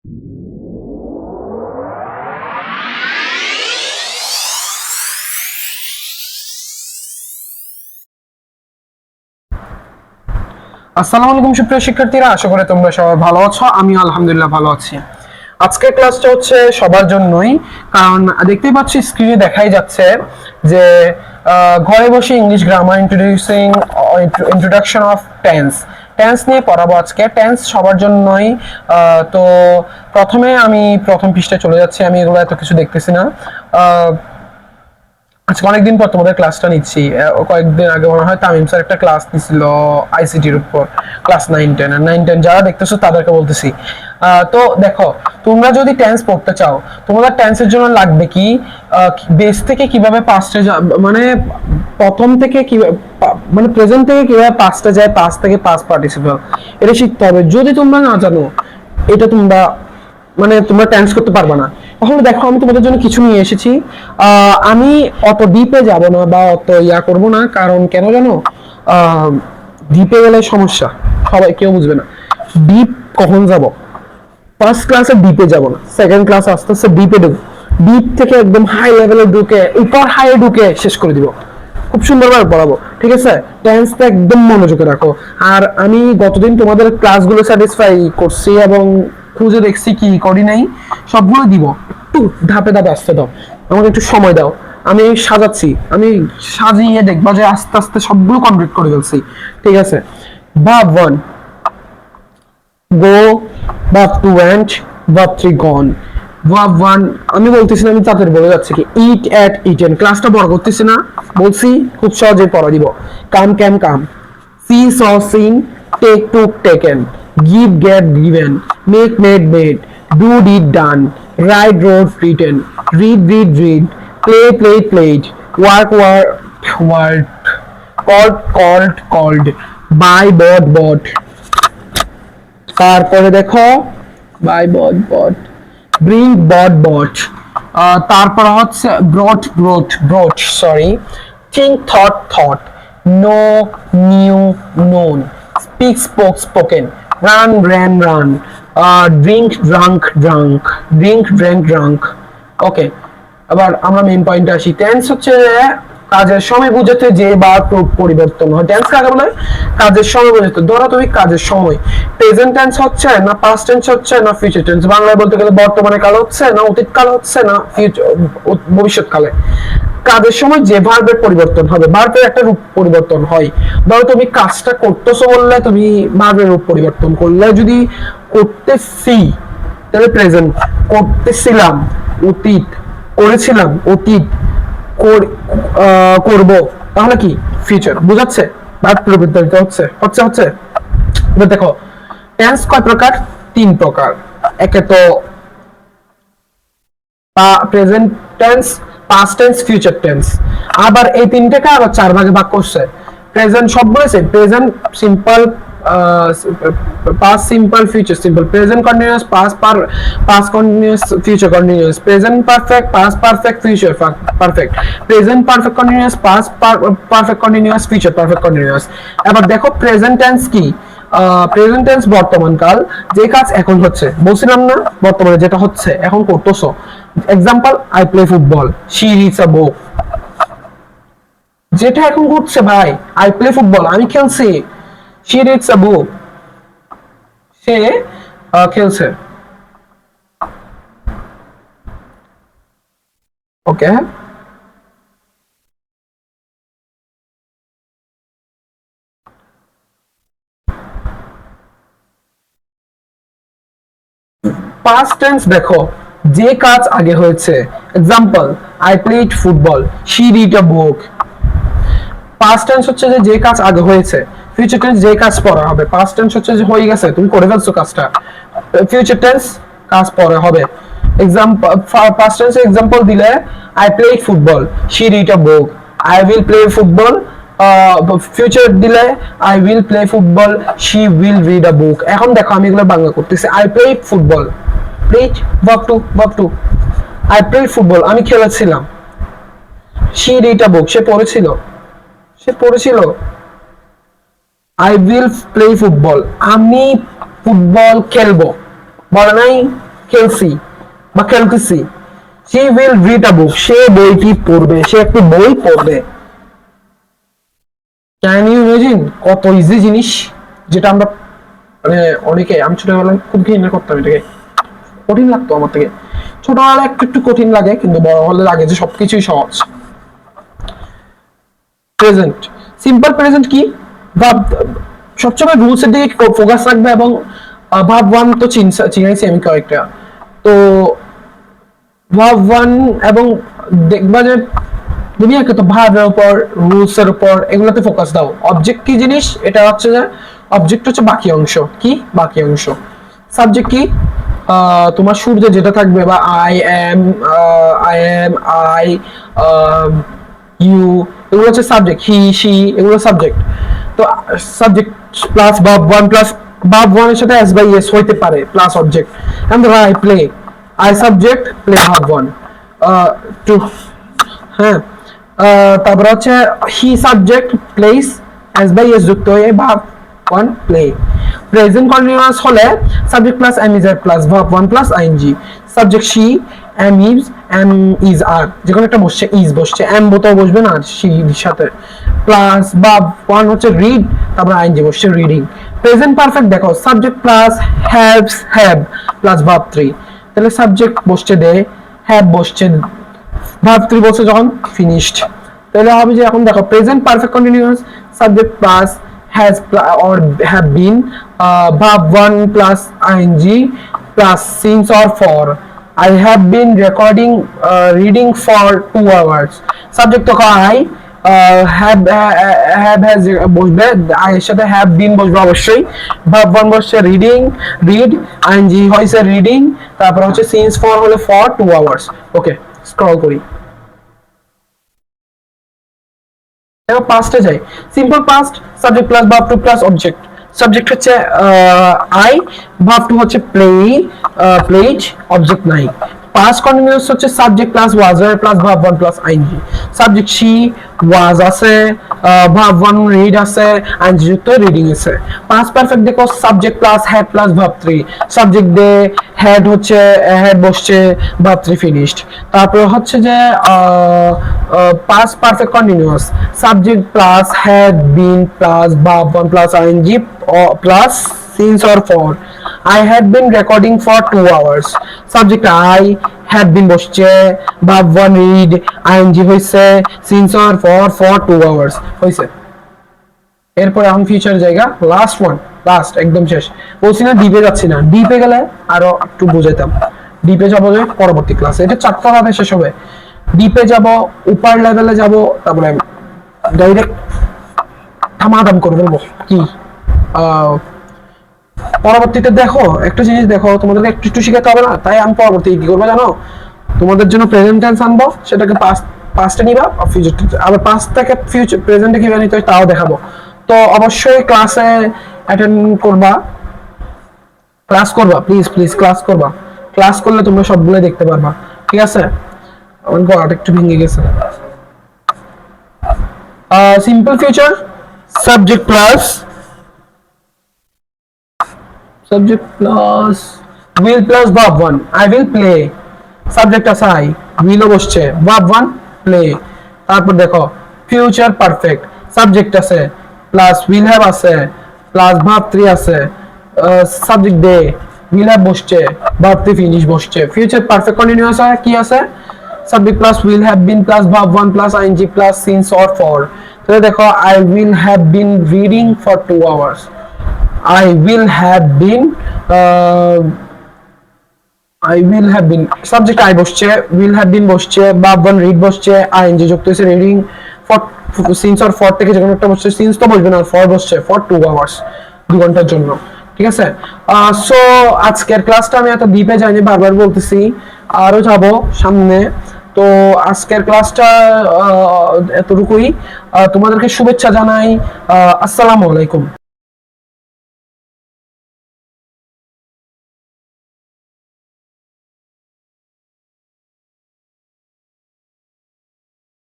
আসসালামু আলাইকুম সুপ্রিয় শিক্ষার্থীরা, আশা করি তোমরা সবাই ভালো আছো। আমি আলহামদুলিল্লাহ ভালো আছি। আজকের ক্লাসটা হচ্ছে সবার জন্যই, কারণ দেখতেই পাচ্ছি স্ক্রিনে দেখাই যাচ্ছে যে ঘরে বসে English grammar introduction of tense নিয়ে পড়াবো আজকে। টেন্স সবার জন্যই। তো প্রথমে আমি প্রথম পৃষ্ঠায় চলে যাচ্ছি, আমি এগুলো এত কিছু দেখতেছি না। আজকে অনেকদিন পর তোমাদের ক্লাসটা নিচ্ছি। কয়েকদিন আগে মনে হয় তামিম স্যার একটা ক্লাস নিছিল আইসিটির উপর, ক্লাস 9-10 যারা দেখতেছো তাদেরকে বলতেছি। তো দেখো, তোমরা যদি টেন্স পড়তে চাও, তোমাদের টেন্সের জন্য লাগবে কি, বেস থেকে কিভাবে পাস্টে মানে প্রথম থেকে কিভাবে মানে প্রেজেন্ট থেকে কিভাবে পাস্টে যায়, পাস্ট থেকে পাস্ট পার্টিসিপল, এটা শিখতে হবে। যদি তোমরা না জানো এটা তোমরা তোমরা টেন্স করতে পারবে না। তাহলে দেখো, আমি তোমাদের জন্য কিছু নিয়ে এসেছি। আমি অত ডিপে যাব না বা অত করব না, কারণ কেন জানো, ডিপে গেলে সমস্যা, সবাই কেউ বুঝবে না। ডিপ কখন যাব? ফার্স্ট ক্লাসে ডিপে যাব না, সেকেন্ড ক্লাস আস্তে আস্তে ডিপে ঢুকবো। ডিপ থেকে একদম হাই লেভেলে ঢুকে উপর হাইয়ে ঢুকে শেষ করে দিব। খুব সুন্দরভাবে পড়াবো, ঠিক আছে? টেন্সটা একদম মনোযোগে রাখো। আর আমি গতদিন তোমাদের ক্লাসগুলো স্যাটিসফাই করছি এবং খুঁজে দেখছি কি করি নাই, সবগুলো দিব। একটু ধাপে ধাপে আসতে দাও, আমাকে একটু সময় দাও। আমি সাজাচ্ছি, আমি সাজিয়ে দেখবা যে আস্তে আস্তে সবগুলো কমপ্লিট করে ফেলছি, ঠিক আছে? ভার্ব 1 গো, ভার্ব 2 ওয়েন্ট, ভার্ব 3 গন। ভার্ব 1 আমি বলতেছি না, আমি তাদের বলে যাচ্ছি কি ইট এট ইটেন। ক্লাসটা বড় করতেছি না, বলছি খুব সহজে পড়া দিব। Come came come, see saw seen, take took taken, give get given, make made made, do did done, write wrote written, read read read, play played played, work worked worked, called called called, buy bought bought। তারপরে দেখো buy bought bought, bring bought bought, তারপর হচ্ছে brought brought brought, sorry, think thought thought, know knew known, speak spoke spoken, run ran run, drink drunk drunk, drink drank drunk। ওকে, আবার আমরা main পয়েন্টে আসি। Tense হচ্ছে কাজের সময় বুঝাতে যে বা পরিবর্তন হয়। টেন্স কাকে বলে? কাজের সময় বুঝাতে। ধরো তুমি কাজের সময়, প্রেজেন্ট টেন্স হচ্ছে না পাস্ট টেন্স হচ্ছে না ফিউচার টেন্স। বাংলায় বলতে গেলে বর্তমানে কাল হচ্ছে না অতীত কাল হচ্ছে না ভবিষ্যৎ কালে। কাজের সময় যে ভার্বের পরিবর্তন হবে, ভার্বের একটা রূপ পরিবর্তন হয়। ধরো তুমি কাজটা করতেছো বললে তুমি ভার্বের রূপ পরিবর্তন করলে, যদি করতেছি তাহলে প্রেজেন্ট, করতেছিলাম অতীত, করেছিলাম অতীত, করব তাহলে কি ফিউচার। বুঝাচ্ছে? ভার্ব পরিবর্তিত হচ্ছে হচ্ছে হচ্ছে। এবার দেখো, টেন্স কয় প্রকার? 3 প্রকার। একে তো present tense, past tense, future tense. আবার এই তিনটাকে আবার 4 ভাগে ভাগ করছে। প্রেজেন্ট সবগুলো same, present simple, past simple, future simple, present continuous, past continuous, future continuous, present perfect, past perfect, future perfect, present perfect continuous, past perfect continuous, future perfect continuous। এবার দেখো প্রেজেন্ট টেন্স কি। Present tense বর্তমান কাল, যে কাজ এখন হচ্ছে। বলছিলাম না বর্তমানে যেটা হচ্ছে এখন করতেছো। Example, I play football, she reads a book. যেটা এখন ঘটছে ভাই, আই প্লে ফুটবল, আমি খেলছি। শি রিডস আ বুক, সে খেলছে। ওকে, পাস্ট টেন্স দেখো, যে কাজ আগে হয়েছে। Example, I played football, she read a book. Past tense হচ্ছে যে কাজ আগে হয়েছে। ফিউচার টেন্স যে কাজ পরে হবে। পাস্ট টেন্স হচ্ছে যে হয়ে গেছে, তুমি করে ফেলছো কাজটা। ফিউচার টেন্স কাজ পরে হবে। এক্সাম্পল, পাস্ট টেন্সে এক্সাম্পল দিলে, I played football, she read a book. I will play football, future দিলে, I will play football, she will read a book. এখন দেখো আমি এগুলো বাংলা করতেছি। I play football, played verb two, I play football আমি খেলেছিলাম। She read a বুক সে পড়েছিল, সে পড়েছিল। আই উইল প্লে ফুটবল আমি ফুটবল খেলবো, বলে নাই খেলছি বা খেলতেছি, she will read a book, সে বইটি পড়বে, সে একটি বই পড়বে। ক্যান ইউ ইমাজিন কত ইজি জিনিস, যেটা আমরা মানে অনেকে, আমি ছোটবেলায় খুব ঘৃণা করতাম এটাকে, কঠিন লাগতো আমার থেকে। ছোটবেলায় একটু একটু কঠিন লাগে, কিন্তু বড় হলে লাগে যে সবকিছুই সহজ। প্রেজেন্ট, সিম্পল প্রেজেন্ট কি, ভাব সবসময় রুলস এর দিকে ফোকাস রাখবে, এবং ভাব ওয়ান তো চিনাইছি আমি কয়েকটা, তো ভাব ওয়ান, এবং দেখবা যে দুনিয়াকে তো ভাবের উপর, রুলস এর উপর, এগুলোতে ফোকাস দাও। অবজেক্ট কি জিনিস, এটা হচ্ছে যে অবজেক্ট হচ্ছে বাকি অংশ, কি বাকি অংশ। সাবজেক্ট কি, তোমার শুরুতে যেটা থাকবে, বা আই এম, আই, ইউ, এগুলো হচ্ছে সাবজেক্ট, হি শি, এগুলো সাবজেক্ট। তো subject plus verb one, plus verb one এর সাথে এস বাই এস হইতে পারে, plus object. And I play, I subject, play verb one, two, হ্যাঁ। তারপর হচ্ছে he subject, plays, s by es যুক্ত হয়ে verb one, play. Present continuous হলে subject plus am is are plus verb one plus ING. Subject she, am is are, যে কোনো একটা বসছে, ইজ বসছে, এম বোতাও বসবে না শির সাথে, প্লাস ভার্ব ওয়ান হচ্ছে রিড, তারপর আইএনজি বসছে, রিডিং। প্রেজেন্ট পারফেক্ট দেখো, subject plus haves, have plus verb three, তাহলে সাবজেক্ট বসছে দে, হ্যাভ বসছে, ভার্ব থ্রি বসছে যখন ফিনিশড, তাহলে হবে যে এখন দেখো present perfect continuous, subject plus has or have been, verb one plus ing plus since or for. I have been reading for 2 hours. Subject তো I, have has বসবে, I এর সাথে have been বসবে অবশ্যই, verb one বসছে reading, read, ing হইছে reading, তারপর হচ্ছে since for হলো for 2 hours. ওকে, স্ক্রল করি। এবার পাস্টে যাই, simple past, subject plus verb two plus object. Subject হচ্ছে আই, ভার্ব টু হচ্ছে প্লেড, অবজেক্ট নাই। পাস্ট কন্টিনিউয়াস হচ্ছে subject plus was plus verb one plus ING. Subject she, was আছে, verb one read আছে, আইএনজি যুক্ত reading আছে। Past perfect দেখো, subject plus had plus verb three, subject they, had হচ্ছে, had বসছে, verb three finished. তারপর হচ্ছে যে past perfect continuous, subject plus had been plus verb one plus ING plus since or for. I had been recording for 2 hours. Subject I, had been বসছে, verb one read, ing হইছে, since or for 2 hours হইছে। এরপর এখন future জায়গা, last one, last একদম শেষ। বলছি না ডিপে যাচ্ছি না, ডিপে গেলে আরো একটু বুঝাইতাম। ডিপে যাবো যে পরবর্তী ক্লাসে, এটা 4টা ভাবে শেষ হবে। ডিপে যাব, উপর লেভেলে যাব, তারপরে ডাইরেক্ট থামাদাম করে ফেলবো। কি পরবর্তীতে দেখো একটা জিনিস, দেখো তোমাদের একটু একটু শিখাতে হবে না, তাই আমি পরবর্তী কি করবো জানো, তোমাদের জন্য প্রেজেন্ট টেন্স আনবো, সেটাকে পাস্টে নিবা, ফিউচার, আবার পাস্ট থেকে ফিউচার প্রেজেন্টে কিভাবে নিতে হয় তাও দেখাবো। তো অবশ্যই ক্লাসে অ্যাটেন্ড করবা, ক্লাস করবা, প্লিজ প্লিজ ক্লাস করবা। ক্লাস করলে তোমরা সবগুলো দেখতে পারবা, ঠিক আছে? আমার গলাটা একটু ভেঙে গেছে। Simple future, subject plus subject plus will plus verb one, I will play, subject আছে I, will বসছে, verb one play। তারপর দেখো future perfect, subject আছে plus will have আছে plus verb three আছে, subject day, will have বসছে, verb three finish বসছে। future perfect continuous আছে কি আছে, subject plus will have been plus verb one plus ing plus since or for। তাহলে দেখো I will have been reading for 2 hours, I will have been, I will have been, subject I বসছে, will have been বসছে, verb one read বসছে, ing যুক্ত হয়েছে reading, for since or for থেকে যে কোনো একটা বসছে, since তো বসবে না, for বসছে, for 2 hours, 2 ঘন্টার জন্য, ঠিক আছে? সো আজকের ক্লাসটা আমি এত ডিপে যাইনি, বারবার বলতেছি, আরো যাব সামনে। তো আজকের ক্লাসটা এতটুকুই, তোমাদেরকে শুভেচ্ছা জানাই, আসসালামু আলাইকুম।